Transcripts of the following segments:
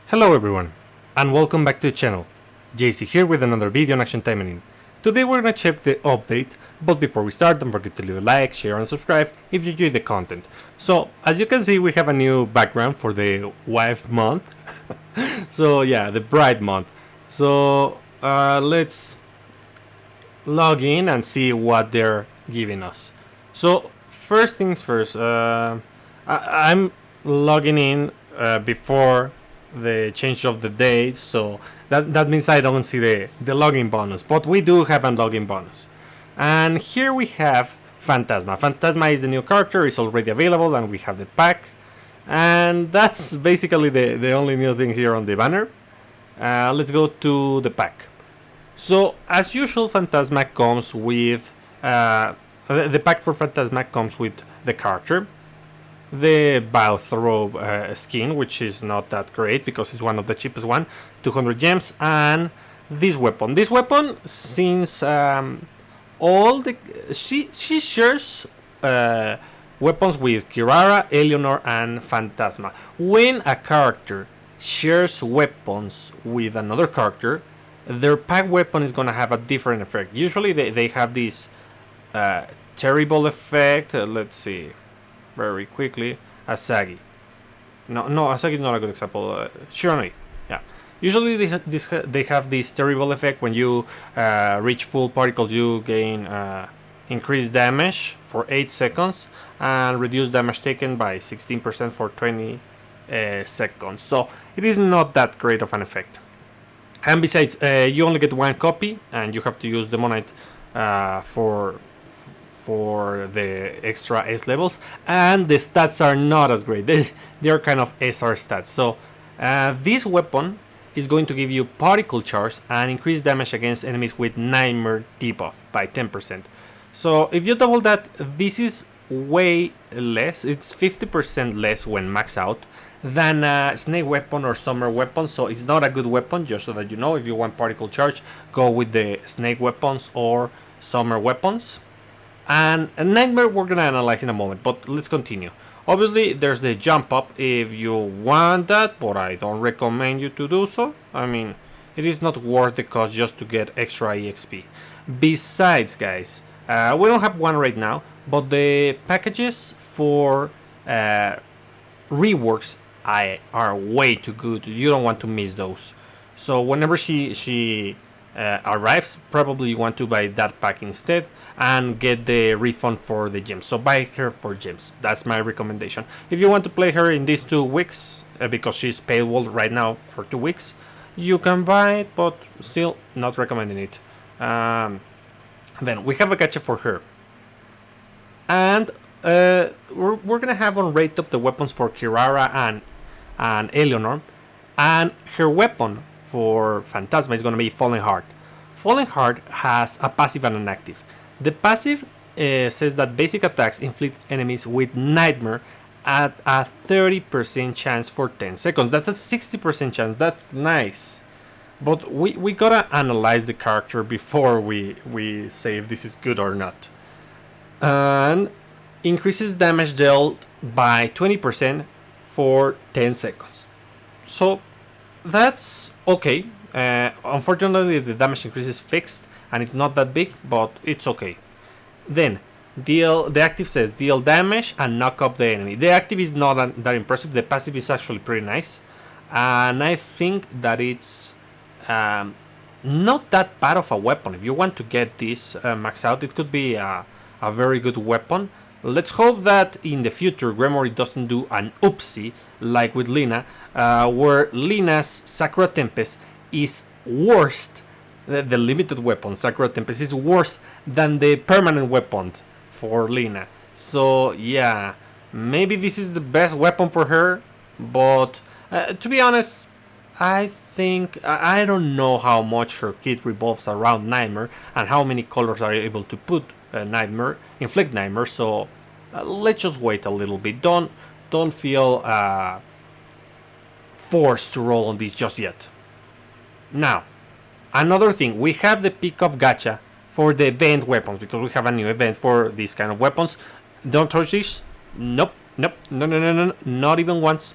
Hello everyone, and welcome back to the channel. JC here with another video on Action Taimanin. Today we're gonna check the update, but before we start don't forget to leave a like, share and subscribe if you enjoy the content. So, as you can see we have a new background for the wife month. So yeah, the bride month. So let's log in and see what they're giving us. So first things first, I'm logging in before the change of the date, so that means I don't see the login bonus, but we do have a login bonus. And here we have Fantasma. Fantasma is the new character, it's already available, and we have the pack. And that's basically the only new thing here on the banner. Let's go to the pack. So as usual, Fantasma comes with the pack for Fantasma comes with the character, the bathrobe skin, which is not that great because it's one of the cheapest one, 200 gems, and this weapon. This weapon, since all the she shares weapons with Yiara, Eleanor, and Fantasma. When a character shares weapons with another character, their pack weapon is gonna have a different effect. Usually they have this terrible effect. Let's see very quickly. Asagi. No, Asagi is not a good example. Shiranui. Yeah. Usually they have this terrible effect. When you reach full particles, you gain increased damage for 8 seconds and reduce damage taken by 16% for 20 seconds. So it is not that great of an effect. And besides, you only get one copy, and you have to use the monite for the extra S levels, and the stats are not as great. They are kind of SR stats. So this weapon is going to give you particle charge and increase damage against enemies with nightmare debuff by 10%. So if you double that, this is way less. It's 50% less when max out than a snake weapon or summer weapon. So it's not a good weapon, just so that you know. If you want particle charge, go with the snake weapons or summer weapons. And a nightmare we're gonna analyze in a moment, but let's continue. Obviously there's the jump up if you want that, but I don't recommend you to do so. I mean, it is not worth the cost just to get extra EXP. Besides, guys, we don't have one right now, but the packages for reworks are way too good. You don't want to miss those. So whenever she arrives, probably you want to buy that pack instead and get the refund for the gems. So buy her for gems. That's my recommendation. If you want to play her in these 2 weeks, because she's paywall right now for 2 weeks, you can buy it, but still not recommending it. Then we have a gacha for her, and we're gonna have on rate up the weapons for Yiara and Eleanor, and her weapon for Fantasma is gonna be Falling Heart. Falling Heart has a passive and an active. The passive says that basic attacks inflict enemies with nightmare at a 30% chance for 10 seconds. That's a 60% chance. That's nice. But we gotta analyze the character before we say if this is good or not. And increases damage dealt by 20% for 10 seconds. So that's okay. Unfortunately, the damage increase is fixed and it's not that big, but it's okay. Then the active says deal damage and knock up the enemy. The active is not that impressive. The passive is actually pretty nice, and I think that it's not that bad of a weapon. If you want to get this max out, it could be a very good weapon. Let's hope that in the future Gremory doesn't do an oopsie like with Lina, where Lina's Sakura Tempest is worse. The limited weapon Sakura Tempest is worse than the permanent weapon for Lina. So yeah, maybe this is the best weapon for her, but to be honest, I think I don't know how much her kit revolves around nightmare and how many colors are able to put inflict nightmare. So let's just wait a little bit. Don't feel forced to roll on this just yet. Now, another thing, we have the pickup gacha for the event weapons, because we have a new event for these kind of weapons. Don't touch this. Nope, no, not even once.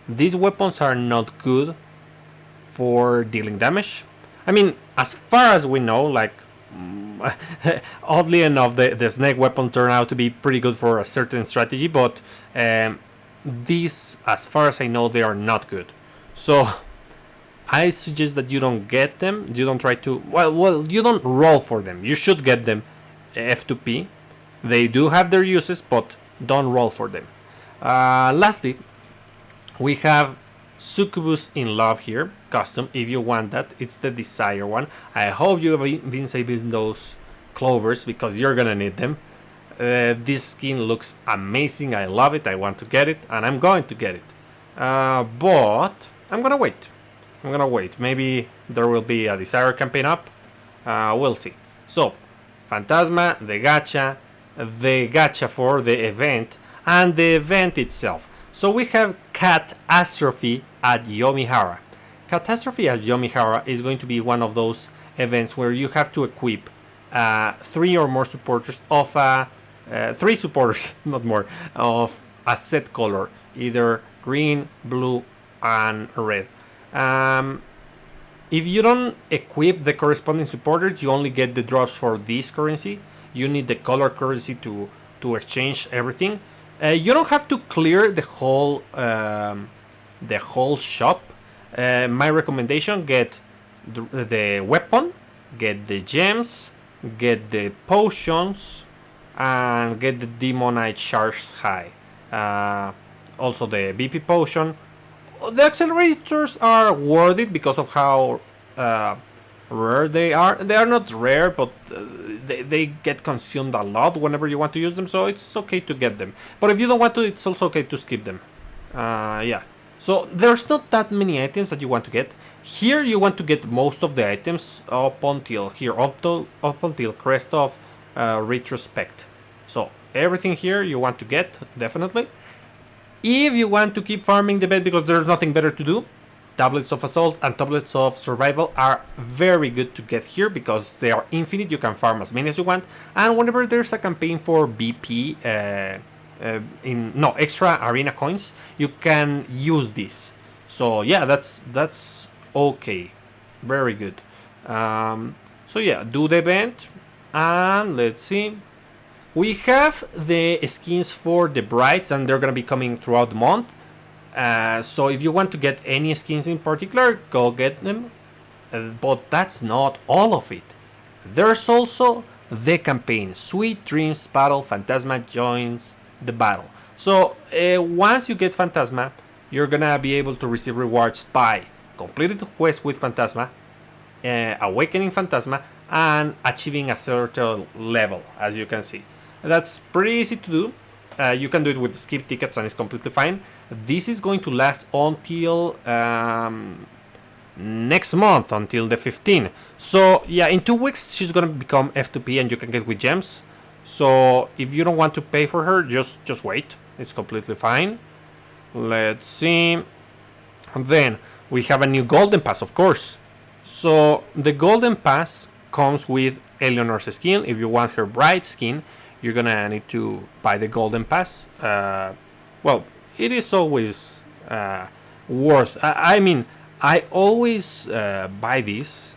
these weapons are not good for dealing damage. I mean, as far as we know, like oddly enough, the snake weapon turned out to be pretty good for a certain strategy, but these, as far as I know, they are not good. So I suggest that you don't get them. You don't try to. Well, you don't roll for them. You should get them F2P. They do have their uses, but don't roll for them. Lastly, we have Succubus in Love here, custom. If you want that, it's the Desire one. I hope you have been saving those clovers because you're gonna need them. This skin looks amazing. I love it. I want to get it, and I'm going to get it. But I'm gonna wait. Maybe there will be a Desire campaign up. We'll see. So, Fantasma, the gacha for the event, and the event itself. So we have Catastrophe at Yomihara. Catastrophe at Yomihara is going to be one of those events where you have to equip 3 or more supporters of 3 supporters, not more, of a set color, either green, blue, and red. If you don't equip the corresponding supporters, you only get the drops for this currency. You need the color currency to exchange everything. You don't have to clear the whole shop. My recommendation: get the weapon, get the gems, get the potions, and get the Demonite Shards High. Also the BP potion. The accelerators are worth it because of how rare they are. They are not rare, but they get consumed a lot whenever you want to use them, so it's okay to get them. But if you don't want to, it's also okay to skip them. Yeah. So there's not that many items that you want to get. Here you want to get most of the items up until Crest of Retrospect. So everything here you want to get, definitely. If you want to keep farming the bed because there's nothing better to do, Tablets of Assault and Tablets of Survival are very good to get here because they are infinite. You can farm as many as you want, and whenever there's a campaign for BP extra arena coins, you can use this. So yeah, that's okay, very good. So yeah, do the event, and let's see. We have the skins for the brides, and they're gonna be coming throughout the month. So if you want to get any skins in particular, go get them. But that's not all of it. There's also the campaign. Sweet Dreams Battle Fantasma joins the battle. So once you get Fantasma, you're gonna be able to receive rewards by completing the quest with Fantasma, awakening Fantasma, and achieving a certain level, as you can see. That's pretty easy to do. You can do it with skip tickets and it's completely fine. This is going to last until next month, until the 15th. So yeah, in 2 weeks she's gonna become F2P and you can get with gems. So if you don't want to pay for her, just wait. It's completely fine. Let's see. And then we have a new golden pass, of course. So the golden pass comes with Eleanor's skin. If you want her bride skin, you're gonna need to buy the golden pass. Well, it is always worth. I mean, I always buy this.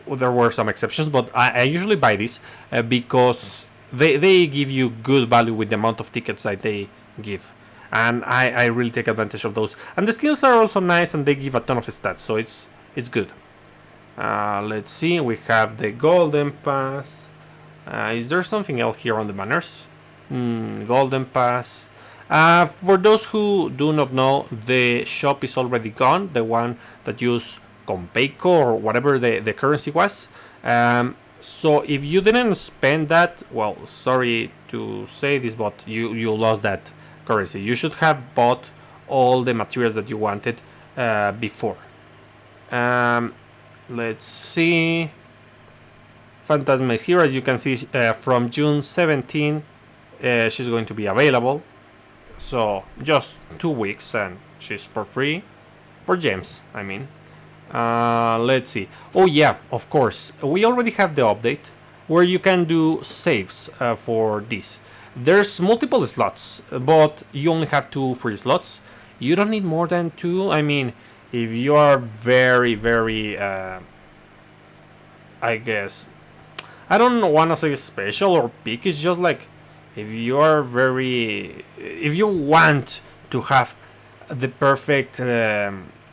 Well, there were some exceptions, but I usually buy this because they give you good value with the amount of tickets that they give. And I really take advantage of those. And the skills are also nice and they give a ton of stats, so it's good. Let's see, we have the golden pass. Is there something else here on the banners? Golden pass. For those who do not know, the shop is already gone. The one that used Compeico or whatever the currency was. So if you didn't spend that, well, sorry to say this, but you lost that currency. You should have bought all the materials that you wanted before. Let's see. Fantasma is here, as you can see. From June 17, she's going to be available. So just 2 weeks, and she's for free, for gems. I mean, let's see. Oh yeah, of course, we already have the update where you can do saves for this. There's multiple slots, but you only have 2 free slots. You don't need more than 2. I mean, if you are very, very, I guess, I don't want to say special or peak. It's just like if you are very, if you want to have the perfect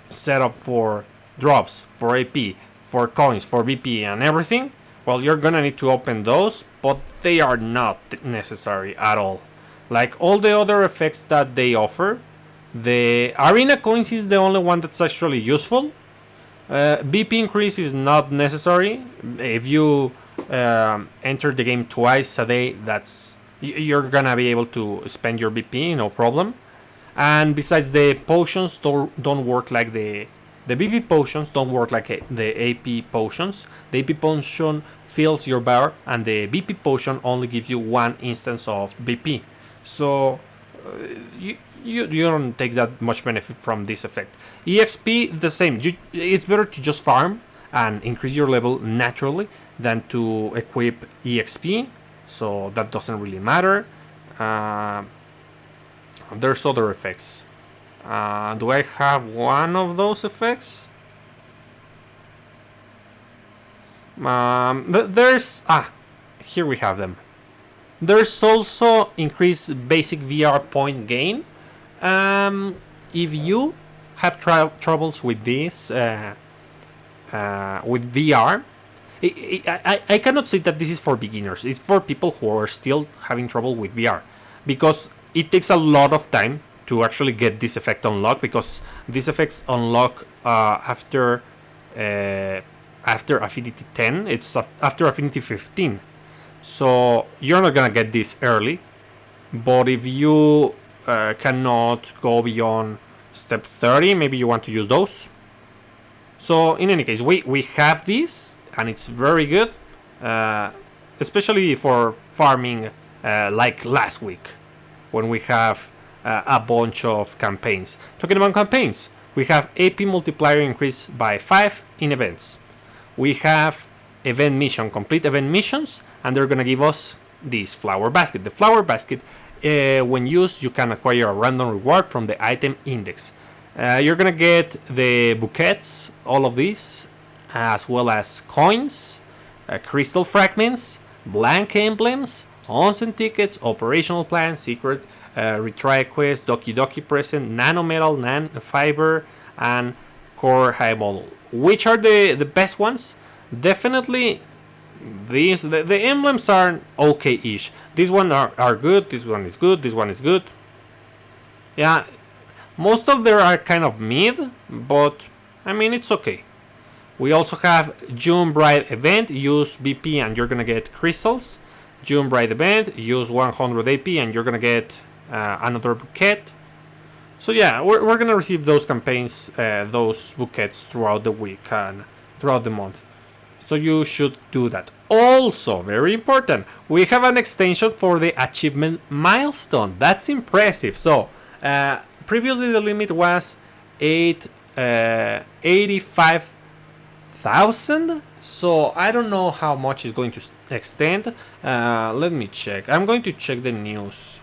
setup for drops, for AP, for coins, for BP, and everything, well, you're gonna need to open those, but they are not necessary at all. Like all the other effects that they offer, the arena coins is the only one that's actually useful. BP increase is not necessary. If you enter the game twice a day, you're gonna be able to spend your BP, no problem. And besides, the potions don't work like the BP potions don't work like the AP potions. The AP potion fills your bar, and the BP potion only gives you 1 instance of BP. So you don't take that much benefit from this effect. EXP the same. It's better to just farm and increase your level naturally than to equip EXP. So that doesn't really matter. There's other effects. Do I have one of those effects? There's here we have them. There's also increased basic VR point gain. If you have troubles with this, with VR, I cannot say that this is for beginners. It's for people who are still having trouble with VR, because it takes a lot of time to actually get this effect unlocked, because these effects unlock after affinity 10. It's after affinity 15. So you're not gonna get this early, but if you cannot go beyond step 30, maybe you want to use those. So in any case, we have this, and it's very good, especially for farming like last week, when we have a bunch of campaigns. Talking about campaigns, we have AP multiplier increase by 5 in events. We have event mission, complete event missions, and they're gonna give us this flower basket. The flower basket, when used, you can acquire a random reward from the item index. You're gonna get the bouquets, all of these, as well as coins, crystal fragments, blank emblems, onsen tickets, operational plans, secret, retry quest, Doki Doki present, nanometal, fiber, and core high model. Which are the best ones? Definitely these. The emblems are okay-ish. These ones are good. This one is good. This one is good. Yeah, most of them are kind of mid, but I mean, it's okay. We also have June Bride event. Use BP and you're gonna get crystals. June Bride event. Use 100 AP and you're gonna get another bouquet. So yeah, we're gonna receive those campaigns, those bouquets throughout the week and throughout the month. So you should do that. Also, very important, we have an extension for the achievement milestone. That's impressive. So previously the limit was 85,000. So I don't know how much is going to extend. Let me check. I'm going to check the news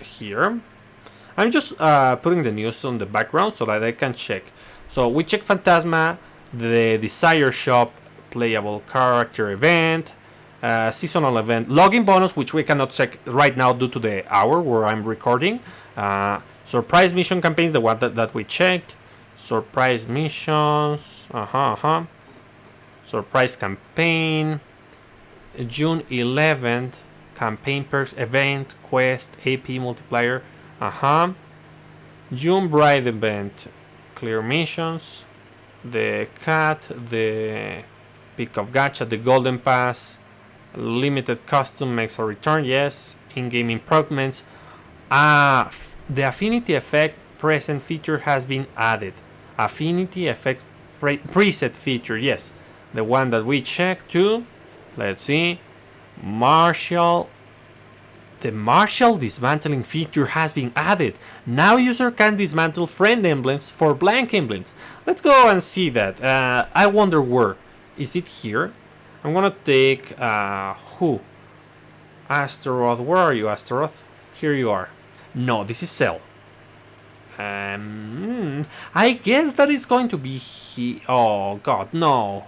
here. I'm just putting the news on the background so that I can check. So we check Fantasma, the Desire Shop, playable character event, seasonal event, login bonus, which we cannot check right now due to the hour where I'm recording. Surprise mission campaigns, the one that we checked. Surprise missions, surprise campaign, June 11th, campaign perks, event, quest, AP multiplier, June Bride event, clear missions, the cat, the pick of gacha, the golden pass, limited custom makes a return, yes, in-game improvements. The affinity effect present feature has been added. Affinity effect preset feature, yes, the one that we checked too. Let's see, the Martial dismantling feature has been added. Now user can dismantle friend emblems for blank emblems. Let's go and see that. I wonder where. Is it here? I'm gonna take who? Astaroth. Where are you, Astaroth? Here you are. No, this is Cell. I guess that is going to be oh god, no.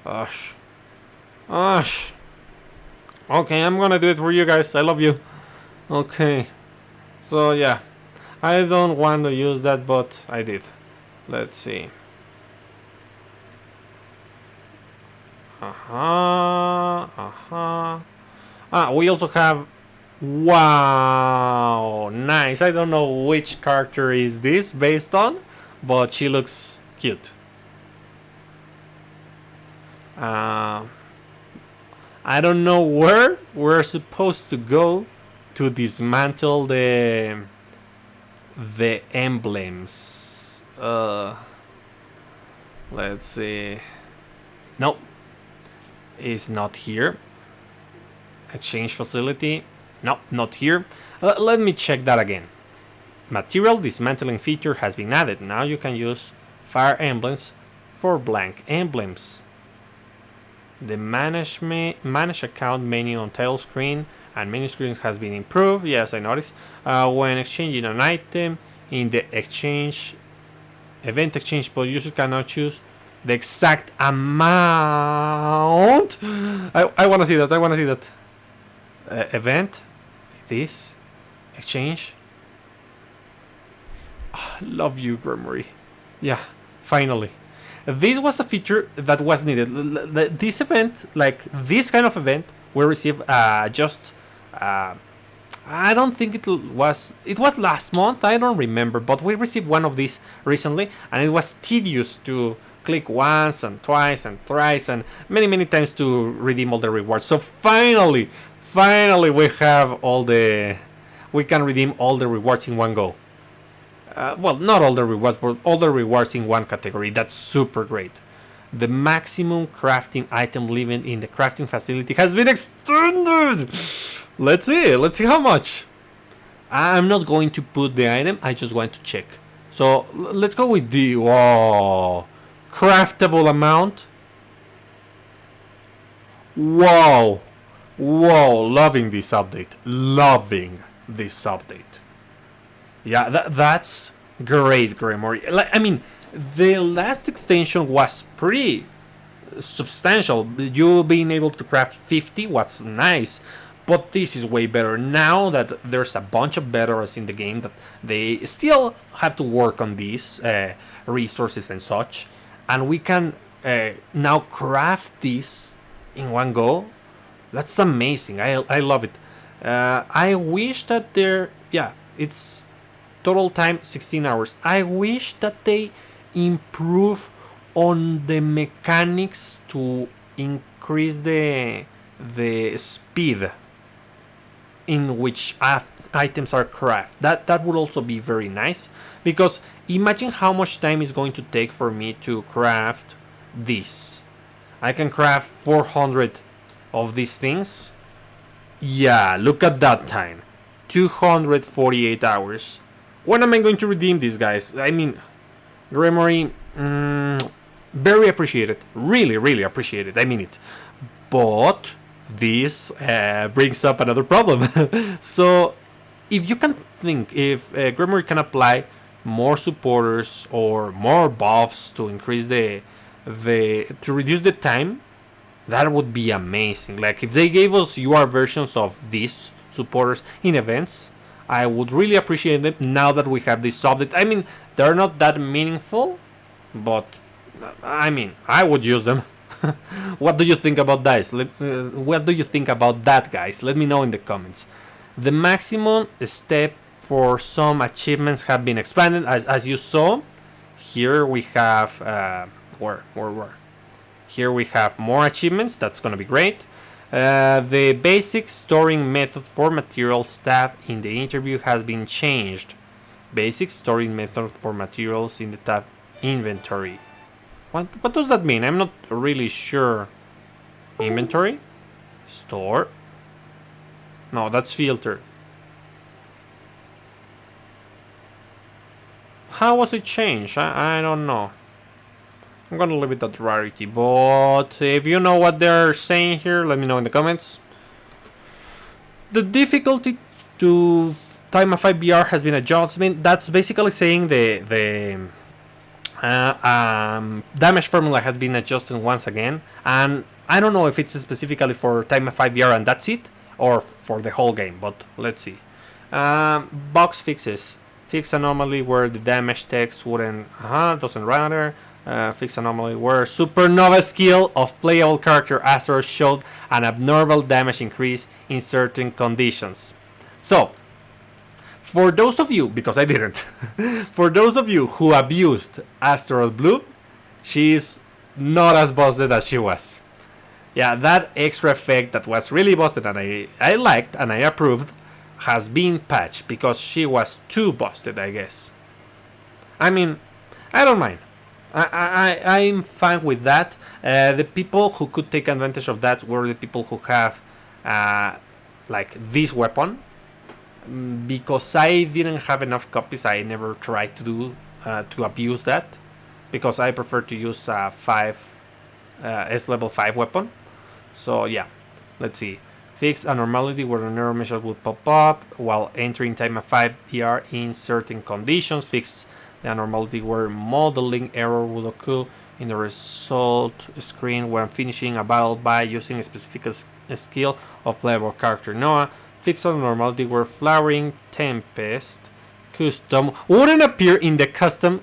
Ush. Ush. Okay, I'm gonna do it for you guys. I love you. Okay. So yeah. I don't want to use that, but I did. Let's see. We also have... Wow, nice. I don't know which character is this based on, but she looks cute. I don't know where we're supposed to go to dismantle the emblems. Let's see. Nope, it's not here. Exchange facility. No, not here. Let me check that again. Material dismantling feature has been added. Now you can use fire emblems for blank emblems. The manage account menu on title screen and menu screens has been improved. Yes, I noticed. When exchanging an item in the event exchange post, users cannot choose the exact amount. I want to see that. I want to see that. Event. This. Exchange. Oh, love you, Gremory. Yeah, finally. This was a feature that was needed. This event, like this kind of event, will receive just... I don't think it was last month, I don't remember, but we received one of these recently, and it was tedious to click once and twice and thrice and many times to redeem all the rewards. So finally we have we can redeem all the rewards in one go. Well, not all the rewards, but all the rewards in one category. That's super great. The maximum crafting item limit in the crafting facility has been extended. Let's see how much. I'm not going to put the item, I just want to check. So let's go with the craftable amount. Wow, loving this update. Yeah, that's great, Gremory. I mean, the last extension was pretty substantial. You being able to craft 50 was nice, but this is way better. Now that there's a bunch of veterans in the game that they still have to work on these resources and such, and we can now craft this in one go. That's amazing. I love it. I wish that it's total time 16 hours. I wish that they improve on the mechanics to increase the speed in which items are crafted. That would also be very nice, because imagine how much time is going to take for me to craft this. I can craft 400 of these things. Yeah, look at that time. 248 hours. When am I going to redeem these guys? I mean, Gremory, very appreciated. Really appreciated. I mean it. But this brings up another problem. So, if you can think, if Gremory can apply more supporters or more buffs to increase to reduce the time, that would be amazing. Like if they gave us UR versions of these supporters in events, I would really appreciate them now that we have this update. I mean, they're not that meaningful, but I mean, I would use them. What do you think about that? What do you think about that, guys? Let me know in the comments. The maximum step for some achievements have been expanded, as you saw. Here we have where? Here we have more achievements. That's gonna be great. The basic storing method for materials tab in the interview has been changed. Basic storing method for materials in the tab inventory. What does that mean? I'm not really sure. Inventory? Store? No, that's filter. How was it changed? I don't know. I'm gonna leave it at rarity, but if you know what they're saying here, let me know in the comments. The difficulty to Time of 5 VR has been adjustment. That's basically saying the damage formula has been adjusted once again, and I don't know if it's specifically for Time of 5 VR and that's it, or for the whole game. But let's see. Box fixes. Fix anomaly where the damage text wouldn't doesn't matter. Fix anomaly where supernova skill of playable character Astaroth showed an abnormal damage increase in certain conditions. So, for those of you, because I didn't, for those of you who abused Astaroth Blue, she's not as busted as she was. Yeah, that extra effect that was really busted and I liked and I approved has been patched because she was too busted, I guess. I mean, I don't mind. I'm fine with that. The people who could take advantage of that were the people who have like this weapon. Because I didn't have enough copies, I never tried to do to abuse that. Because I prefer to use a S level 5 weapon. So yeah, let's see. Fix a normality where an error message would pop up while entering Time of 5 VR in certain conditions. Fix the abnormality where modeling error would occur in the result screen when finishing a battle by using a specific skill of playable character Noah. Fix a normality where Flowering Tempest custom wouldn't appear in the custom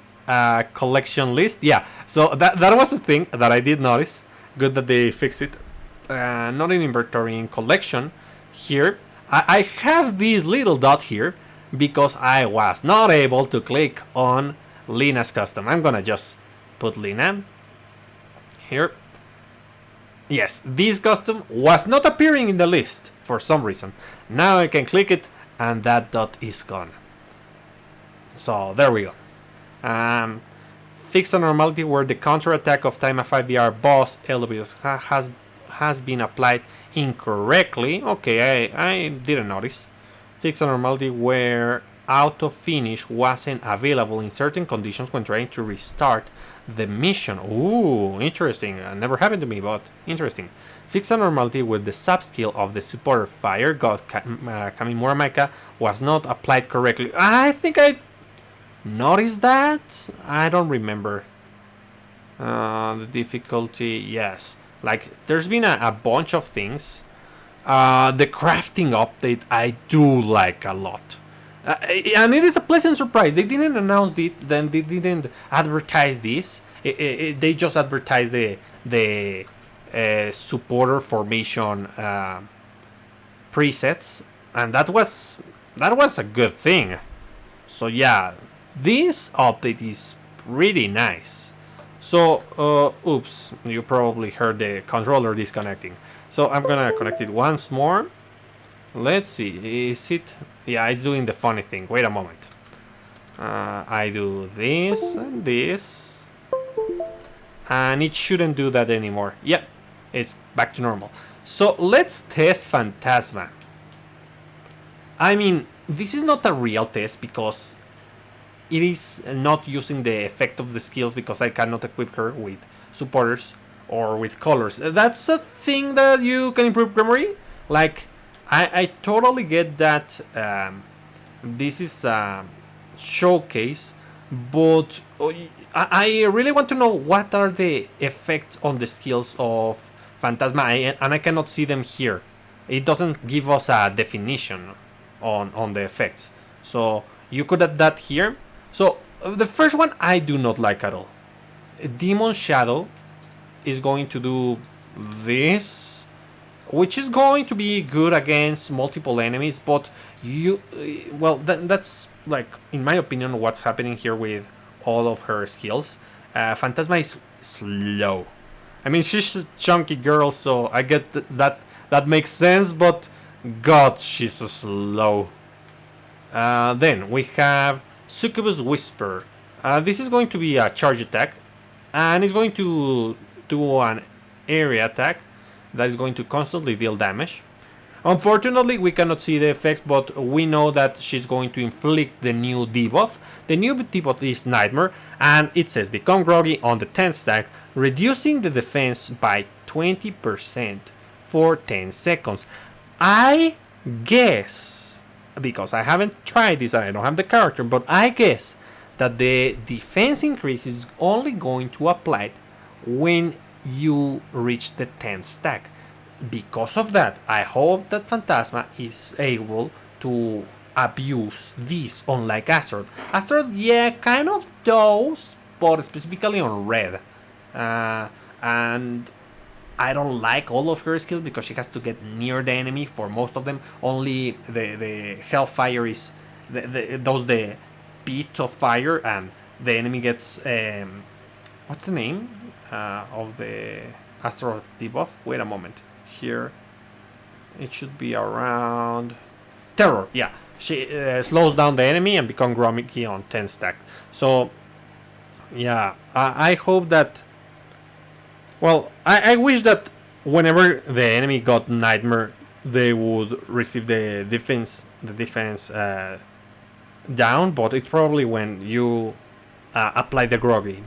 collection list. Yeah, so that was a thing that I did notice. Good that they fixed it. Not in inventory, in collection. Here, I have this little dot here because I was not able to click on Lina's custom. I'm gonna just put Lina here. Yes, this custom was not appearing in the list for some reason. Now I can click it and that dot is gone. So there we go. Fix a normality where the counter attack of Time of 5 VR boss Elvius has been applied incorrectly. Okay, I didn't notice. Fix a normality where auto finish wasn't available in certain conditions when trying to restart the mission. Ooh, interesting. Never happened to me, but interesting. Fix a normality with the sub-skill of the supporter Fire God Kamimura Mecha was not applied correctly. I think I noticed that. I don't remember. The difficulty, yes. Like, there's been a bunch of things. The crafting update I do like a lot. And it is a pleasant surprise. They didn't announce it, then they didn't advertise this. They just advertised the supporter formation presets, and that was a good thing. So yeah, this update is pretty nice. So oops, you probably heard the controller disconnecting. So I'm gonna connect it once more. Let's see, is it? Yeah, it's doing the funny thing. Wait a moment. I do this and this, and it shouldn't do that anymore. Yep, it's back to normal. So let's test Fantasma. I mean, this is not a real test because it is not using the effect of the skills because I cannot equip her with supporters or with colors. That's a thing that you can improve Gremory. Like, I totally get that this is a showcase, but I really want to know what are the effects on the skills of Fantasma, and I cannot see them here. It doesn't give us a definition on the effects. So you could add that here. So the first one I do not like at all. Demon Shadow is going to do this, which is going to be good against multiple enemies, but that's like, in my opinion, what's happening here with all of her skills. Fantasma is slow. I mean, she's a chunky girl, so I get that makes sense, but God, she's so slow. Then we have Succubus Whisper. This is going to be a charge attack, and it's going to do an area attack that is going to constantly deal damage. Unfortunately, we cannot see the effects, but we know that she's going to inflict the new debuff. The new debuff is Nightmare, and it says become groggy on the 10th stack, reducing the defense by 20% for 10 seconds. I guess because I haven't tried this and I don't have the character, but I guess that the defense increase is only going to apply when you reach the 10th stack. Because of that, I hope that Fantasma is able to abuse this, unlike Asteroid. Asteroid, yeah, kind of does, but specifically on red. And I don't like all of her skills because she has to get near the enemy for most of them. Only the Hellfire is the beat of fire, and the enemy gets what's the name of the Asteroid debuff? Wait a moment. Here it should be around Terror. Yeah, she slows down the enemy and becomes Gromiki on 10 stack. So yeah, I hope that. Well, I wish that whenever the enemy got Nightmare, they would receive the defense down. But it's probably when you apply the Groggy,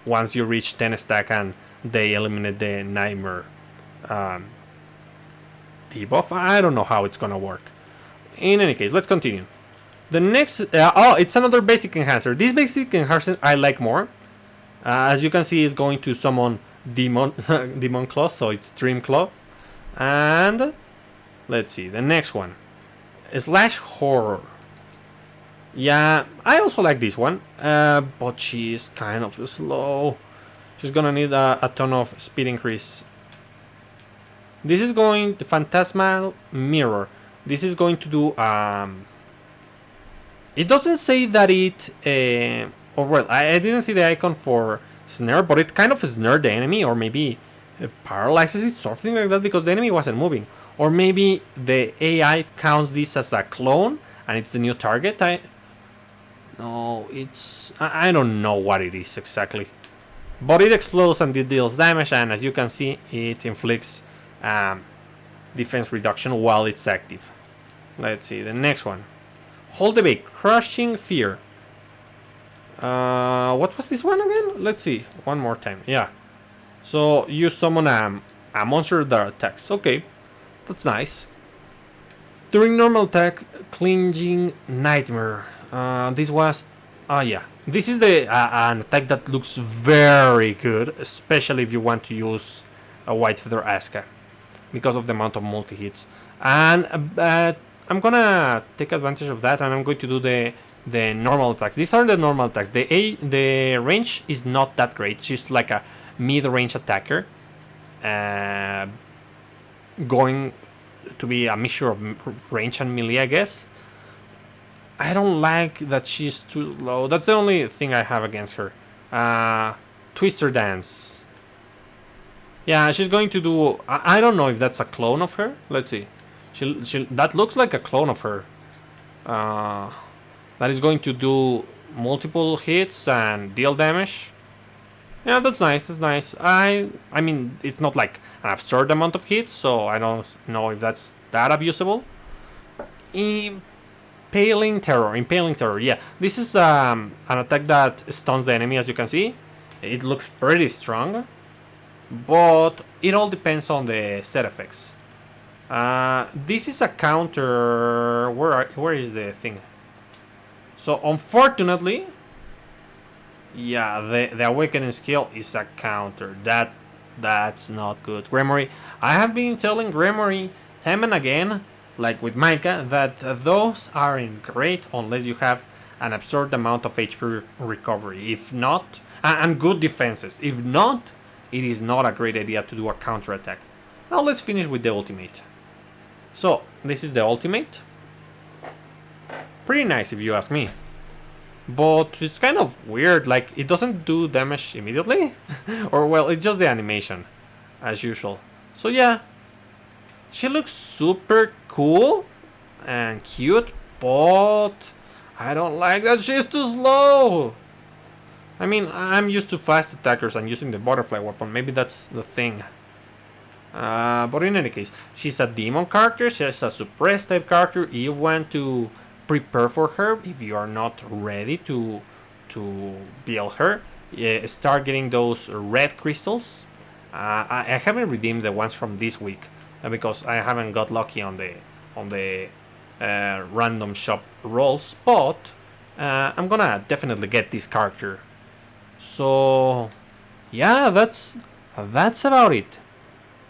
once you reach 10 stack and they eliminate the Nightmare debuff. I don't know how it's gonna work. In any case, let's continue. The next, it's another basic enhancer. This basic enhancer I like more. As you can see, it's going to summon Demon Demon Claw, so it's Dream Claw. And let's see, the next one, Slash Horror. Yeah, I also like this one, but she's kind of slow. She's gonna need a ton of speed increase. This is going to Phantasmal Mirror. This is going to do it doesn't say that it or well, I didn't see the icon for snare, but it kind of snared the enemy, or maybe paralyzes it, something like that, because the enemy wasn't moving. Or maybe the AI counts this as a clone and it's the new target. I don't know what it is exactly, but it explodes and it deals damage, and as you can see, it inflicts defense reduction while it's active. Let's see the next one. Hold the bait, Crushing Fear. What was this one again? Let's see, one more time. Yeah. So you summon a monster that attacks. Okay, that's nice. During normal attack, Clinging Nightmare. This was, yeah. This is an attack that looks very good, especially if you want to use a White Feather Aska, because of the amount of multi hits. And I'm gonna take advantage of that, and I'm going to do the normal attacks. These are the normal attacks. The range is not that great. She's like a mid-range attacker, going to be a mixture of range and melee, I guess. I don't like that she's too low. That's the only thing I have against her. Twister Dance. Yeah, she's going to do. I don't know if that's a clone of her. Let's see. That looks like a clone of her. That is going to do multiple hits and deal damage. Yeah, that's nice. That's nice. I mean, it's not like an absurd amount of hits, so I don't know if that's that abusable. Impaling Terror. Yeah, this is an attack that stuns the enemy. As you can see, it looks pretty strong, but it all depends on the set effects. This is a counter. Where is the thing? So unfortunately, yeah, the Awakening skill is a counter. That's not good. Gremory. I have been telling Gremory time and again, like with Micah, that those aren't great unless you have an absurd amount of HP recovery. If not, and good defenses. If not, it is not a great idea to do a counter attack. Now let's finish with the ultimate. So this is the ultimate. Pretty nice if you ask me. But it's kind of weird, like it doesn't do damage immediately. Or well, it's just the animation, as usual. So yeah, she looks super cool and cute, but I don't like that she's too slow. I mean, I'm used to fast attackers and using the butterfly weapon, maybe that's the thing. But in any case, she's a demon character, she's a suppressed type character. You want to prepare for her if you are not ready to build her. Start getting those red crystals. I haven't redeemed the ones from this week because I haven't got lucky on the random shop rolls, but I'm gonna definitely get this character. So yeah, that's about it.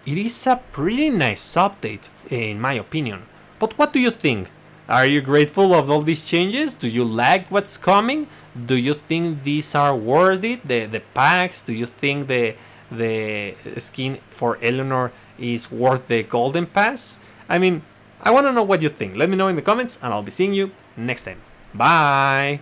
It is a pretty nice update, in my opinion. But what do you think? Are you grateful of all these changes? Do you like what's coming? Do you think these are worth it? The packs? Do you think the skin for Eleanor is worth the golden pass? I mean, I want to know what you think. Let me know in the comments, and I'll be seeing you next time. Bye!